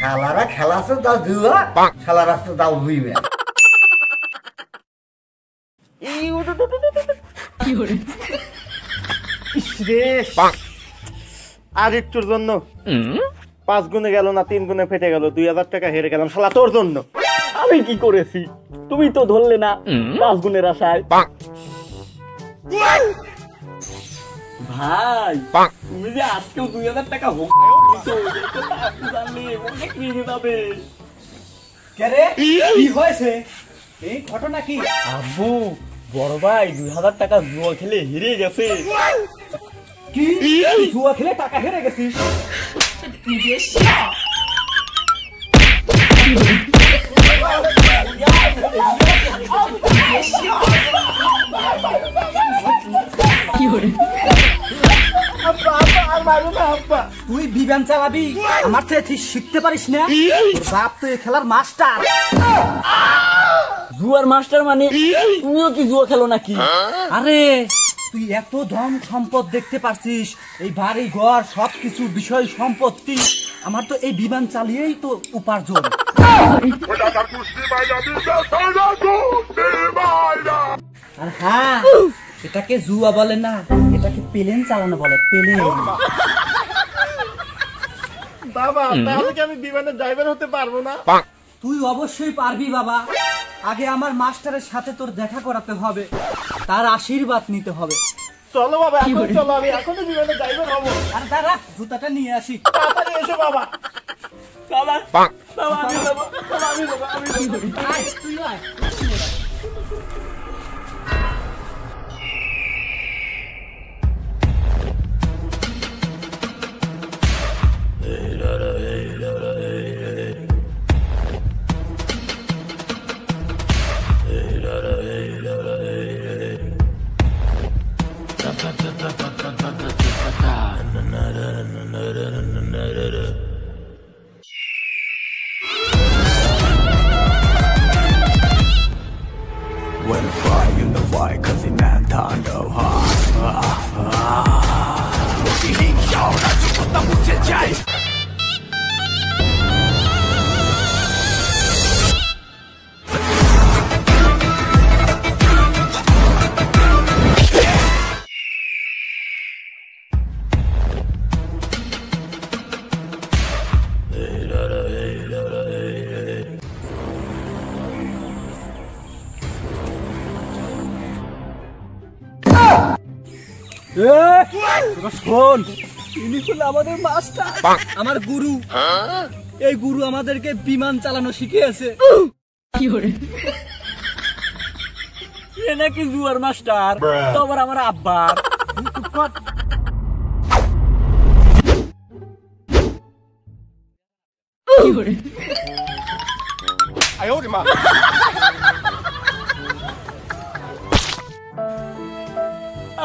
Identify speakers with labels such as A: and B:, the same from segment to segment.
A: শালারা খেলাছে তাও জুয়া, শালারা তো তাও বুঝবে।
B: আর একটুর জন্য 5 গুণে গেল না 3 গুণে ফেটে গেল, 2000 টাকা হেরে গেলাম শালা তোর জন্য।
C: আমি কি করেছি? তুমি তো ধরলে না 5 গুণের আশায়। ভাই তুমি যে আজকেও 2000 টাকা হোক জানলে অনেক রেগে যাবে।
D: কি হয়েছে? এই ঘটনা কি?
C: আব্বু বড় ভাই 2000 টাকা জুয়া খেলে হেরে গেছে।
D: কি জুয়া খেলে টাকা হেরে গেছিস? তুই বিমান চালাবি, আমার থেকে শিখতে পারিস না? বাপ তো এই খেলার মাস্টার।
C: জুয়ার মাস্টার মানে তুমিও কি জুয়া খেলো নাকি?
D: আরে তুই এত ধন সম্পদ দেখতে পারছিস, এই বাড়ি ঘর সবকিছু বিষয় সম্পত্তি, আমার তো এই বিমান চালিয়েই তো উপার্জন। আর হ্যাঁ, এটাকে জুয়া বলে না, এটাকে প্লেন চালানো বলে, প্লেন।
B: বাবা তাহলে কি আমি বিমানের ড্রাইভার হতে পারবো না?
D: তুই অবশ্যই পারবি বাবা। আগে আমার মাস্টারের সাথে তোর দেখা করাতে হবে, তার আশীর্বাদ নিতে হবে।
B: চলো বাবা, এখন চলো, আমি এখনই বিমানের ড্রাইভার হবো।
D: আর দাঁড়া, জুতাটা নিয়ে আসি।
B: তাড়াতাড়ি এসো বাবা।
C: বাবা বাবা আমি যাবো, বাবা আমি যাবো, আমি যাবো।
D: আয়, তুই আয়।
E: When fly you know why cause the man don't know how 我是领袖那就不当不欠债
D: শোন, ইনি হলো আমাদের মাস্টার, আমার গুরু। এই গুরু আমাদেরকে বিমান চালানো শিখিয়েছে।
C: এ নাকি জুয়ার মাস্টার, তো আবার আমার আব্বা।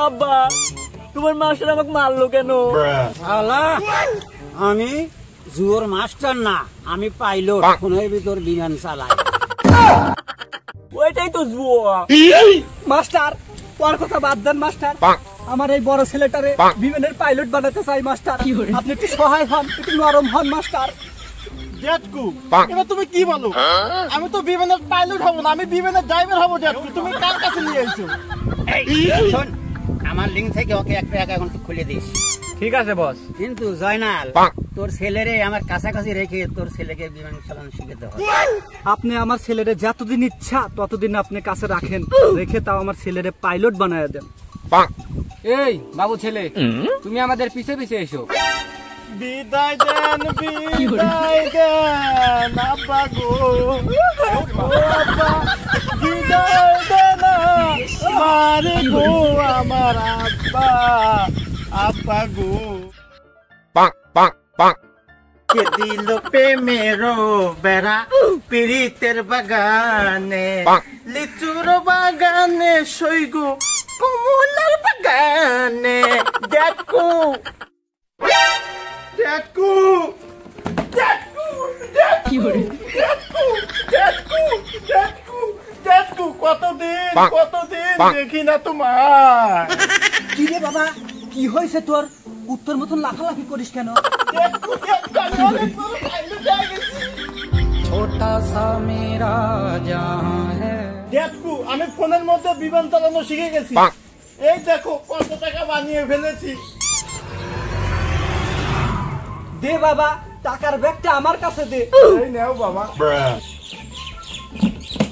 C: আব্বা তোমার মাস্টার আমাকে মারলো কেন?
A: আমি জুয়োর মাস্টার না, আমি পাইলট, ফোনের ভিতর বিমান চালাই।
C: ওইটাই তো জুয়া।
D: মাস্টার ওর কথা বাদ দেন মাস্টার, আমার এই বড় ছেলেটারে বিমানের পাইলট বানাতে চাই মাস্টার। আপনি একটু সহায় হন, একটু নরম হন মাস্টার।
B: জেঠকু, এবার তুমি কি বলো? আমি তো বিমানের পাইলট হব না, আমি বিমানের ড্রাইভার হব। জেঠকু তুমি কার কাছে নিয়ে আইছো?
A: শোন, আমার লিঙ্ক থেকে ওকে একটা অ্যাকাউন্ট খুলে দিস।
C: ঠিক আছে বস।
A: কিন্তু জয়নাল, তোর ছেলেরে আমার কাছাকাছি রেখে তোর ছেলেকে বিমান চালানো শিখাতে হবে।
D: আপনি আমার ছেলেরে যতদিন ইচ্ছা ততদিন আপনি কাছে রাখেন, রেখে তাও আমার ছেলেরে পাইলট বানায় দেন।
C: এই বাবু ছেলে, তুমি আমাদের পিছে পিছে এসো।
B: বিদায় দেন, বিদায় দেন আব্বা গো, আব্বা বিদায় দেন মারে গো, আমার আব্বা, আব্বা গো। কে দিল প্রেমেরো বেড়া পিরিতের বাগানে, লিচুর বাগানে সইগো কমলার বাগানে। দেখো দেখো দেখো দেখো, কতদিন কতদিন দেখি না তোমার।
D: কি রে বাবা কি হয়েছে তোর? উত্তর মতন লাফালাফি করিস কেন?
B: জেঠু, জেঠু, আমি অনেক বড় পাইলট হয়ে গেছি। জেঠু, আমি ফোনের মধ্যে বিমান চালানো শিখে গেছি। এই দেখো কত টাকা বানিয়ে ফেলেছি।
D: দে বাবা, টাকার ব্যাগটা আমার কাছে দে।
B: এই নাও বাবা।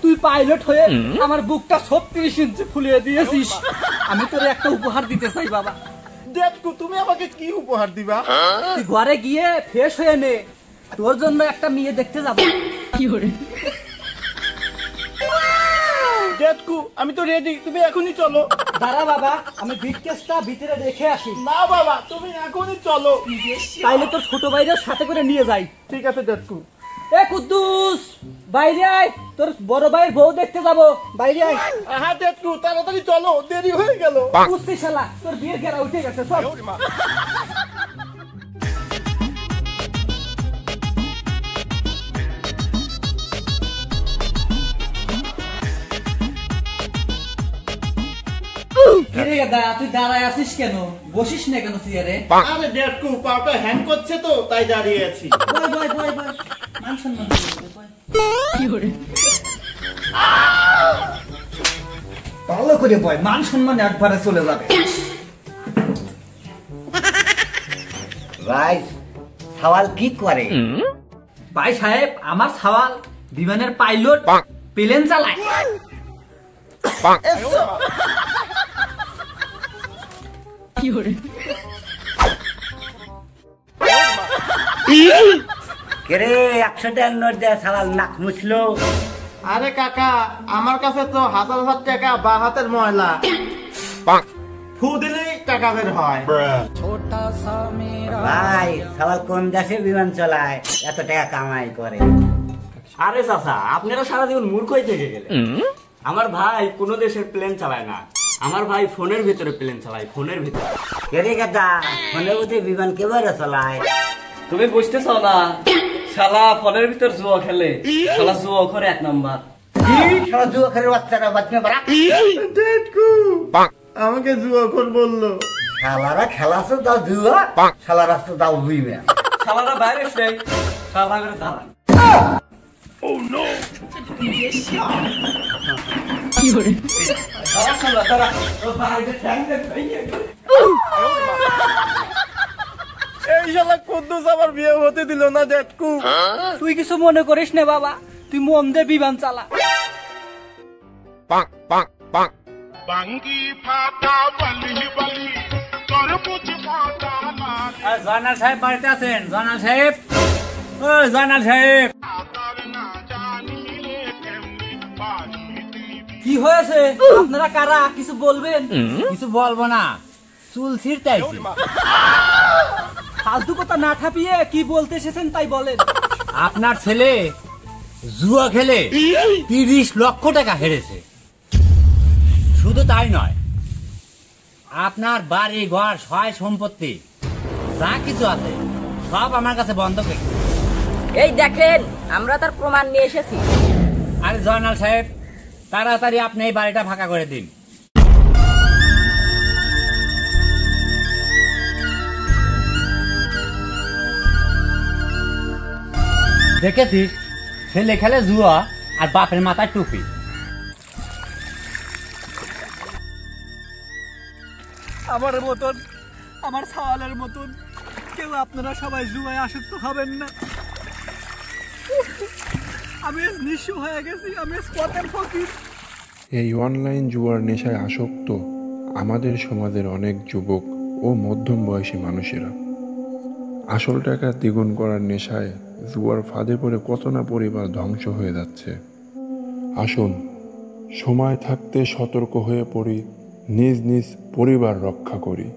D: তুই পাইলট হয়ে আমার বুকটা 36 ইঞ্চি ফুলিয়ে দিয়েছিস। আমি তোর একটা উপহার দিতে চাই বাবা।
B: জেঠু, তুমি আমাকে কি উপহার দিবা?
D: তুই ঘরে গিয়ে ফ্রেশ হয়ে নে, তোর জন্য একটা মেয়ে দেখতে যাবো। কি করে?
B: জেঠু, আমি তো রেডি, তুমি এখনই চলো।
D: দাঁড়া বাবা, আমি ব্রিফকেসটা ভিতরে রেখে আসি।
B: না বাবা, তুমি এখনই চলো।
D: তাইলে তোর ছোট ভাইদের সাথে করে নিয়ে যাই।
B: ঠিক আছে জেঠু।
D: এ কুদ্দুস, বাইরে আয়, তোর বড় ভাইয়ের বউ দেখতে যাবো, বাইরে আয়।
B: হ্যাঁ জেঠু, তাড়াতাড়ি চলো, দেরি হয়ে গেল।
D: বুঝতে শালা, তোর বিয়ের গেরা উঠে গেছে সব। তুই দাঁড়ায় আছিস কেন? বসিস না কেন চেয়ারে?
B: আরে জেঠু, পাটা হ্যাং করছে তো তাই দাঁড়িয়ে আছি।
D: বয় বয় বয় বয়, মান সম্মান দিয়ে বয়। কি করে? ভালো করে বয়, মান সম্মান একবারে চলে যাবে।
A: ভাই সওয়াল কি করে?
D: ভাই সাহেব, আমার সওয়াল বিমানের পাইলট, প্লেন চালায়। কি করে?
A: কেরে 100 টাকার নোট দেয়া সওয়াল নাক মুছলো।
B: আরে কাকা, আমার কাছে তো হাজার হাজার টাকা বা হাতের ময়লা। ফু দিলেই টাকা বের হয়।
A: ভাই সওয়াল কোন দেশে বিমান চালায়, এত টাকা কামাই করে?
C: আরে চাচা, আপনারা সারা জীবন মূর্খই থেকে গেলেন। আমার ভাই কোনো দেশের প্লেন চালায় না, আমার ভাই ফোনের ভিতরে প্লেন চালায়, ফোনের ভিতরে।
A: কেরে গাদা, ফোনের মধ্যে বিমান কেবারে চালায়?
C: তুমি বুঝতেছো না, শালা ফোনের ভিতর জুয়া খেলে, শালা জুয়া করে 1 নাম্বার।
A: সারা যুবকের বাচ্চারা বাচ্চা পারা।
B: জেঠু, আমাকে জুয়াখোর বললো।
A: শালারা খেলাছো দাও জুয়া, শালারা তো দাও বিমান।
C: শালারা বাইরে নেই, শালা করে দাঁড়ান।
D: কি করে?
C: দাঁড়া শালা, দাঁড়া। ও বাইরে ঠ্যাং দে, ভেঙে গেল।
B: এই শালা কুদ্দুস আমার বিয়ে হতে দিল না জেঠু।
D: তুই কিছু মনে করিস না বাবা, তুই মন দিয়ে বিমান চালা।
A: জয়নাল সাহেব বাড়িতে আছেন? জয়নাল সাহেব, ও জয়নাল সাহেব।
D: কি হয়েছে? আপনারা কারা? কিছু বলবেন?
A: কিছু বলবো না, চুল ছিঁড়তেছি।
D: ফালতু কথা না ঠাপিয়ে কি বলতে এসেছেন তাই বলেন।
A: আপনার ছেলে জুয়া খেলে 30 লক্ষ টাকা হেরেছে। শুধু তাই নয়, আপনার বাড়ি ঘর সয় সম্পত্তি যা কিছু আছে সব আমার কাছে বন্ধক রেখেছে।
F: এই দেখেন, আমরা তার প্রমাণ নিয়ে এসেছি।
A: আরে জয়নাল সাহেব, তাড়াতাড়ি আপনি এই বাড়িটা ফাঁকা করে দিন। দেখেছিস, ছেলে খেলে জুয়া আর বাপের মাথায় টুপি।
D: আমার মতন, আমার সওয়ালের মতন কেউ আপনারা সবাই জুয়ায় আসক্ত হবেন না। আমি নিঃস্ব হয়ে গেছি, আমি পথের ফকির।
G: এই অনলাইন জুয়ার নেশায় আসক্ত আমাদের সমাজের অনেক যুবক ও মধ্যম বয়সী মানুষেরা। আসল টাকা দ্বিগুণ করার নেশায় জুয়ার ফাঁদে পড়ে কত না পরিবার ধ্বংস হয়ে যাচ্ছে। আসুন সময় থাকতে সতর্ক হয়ে পড়ি, নিজ নিজ পরিবার রক্ষা করি।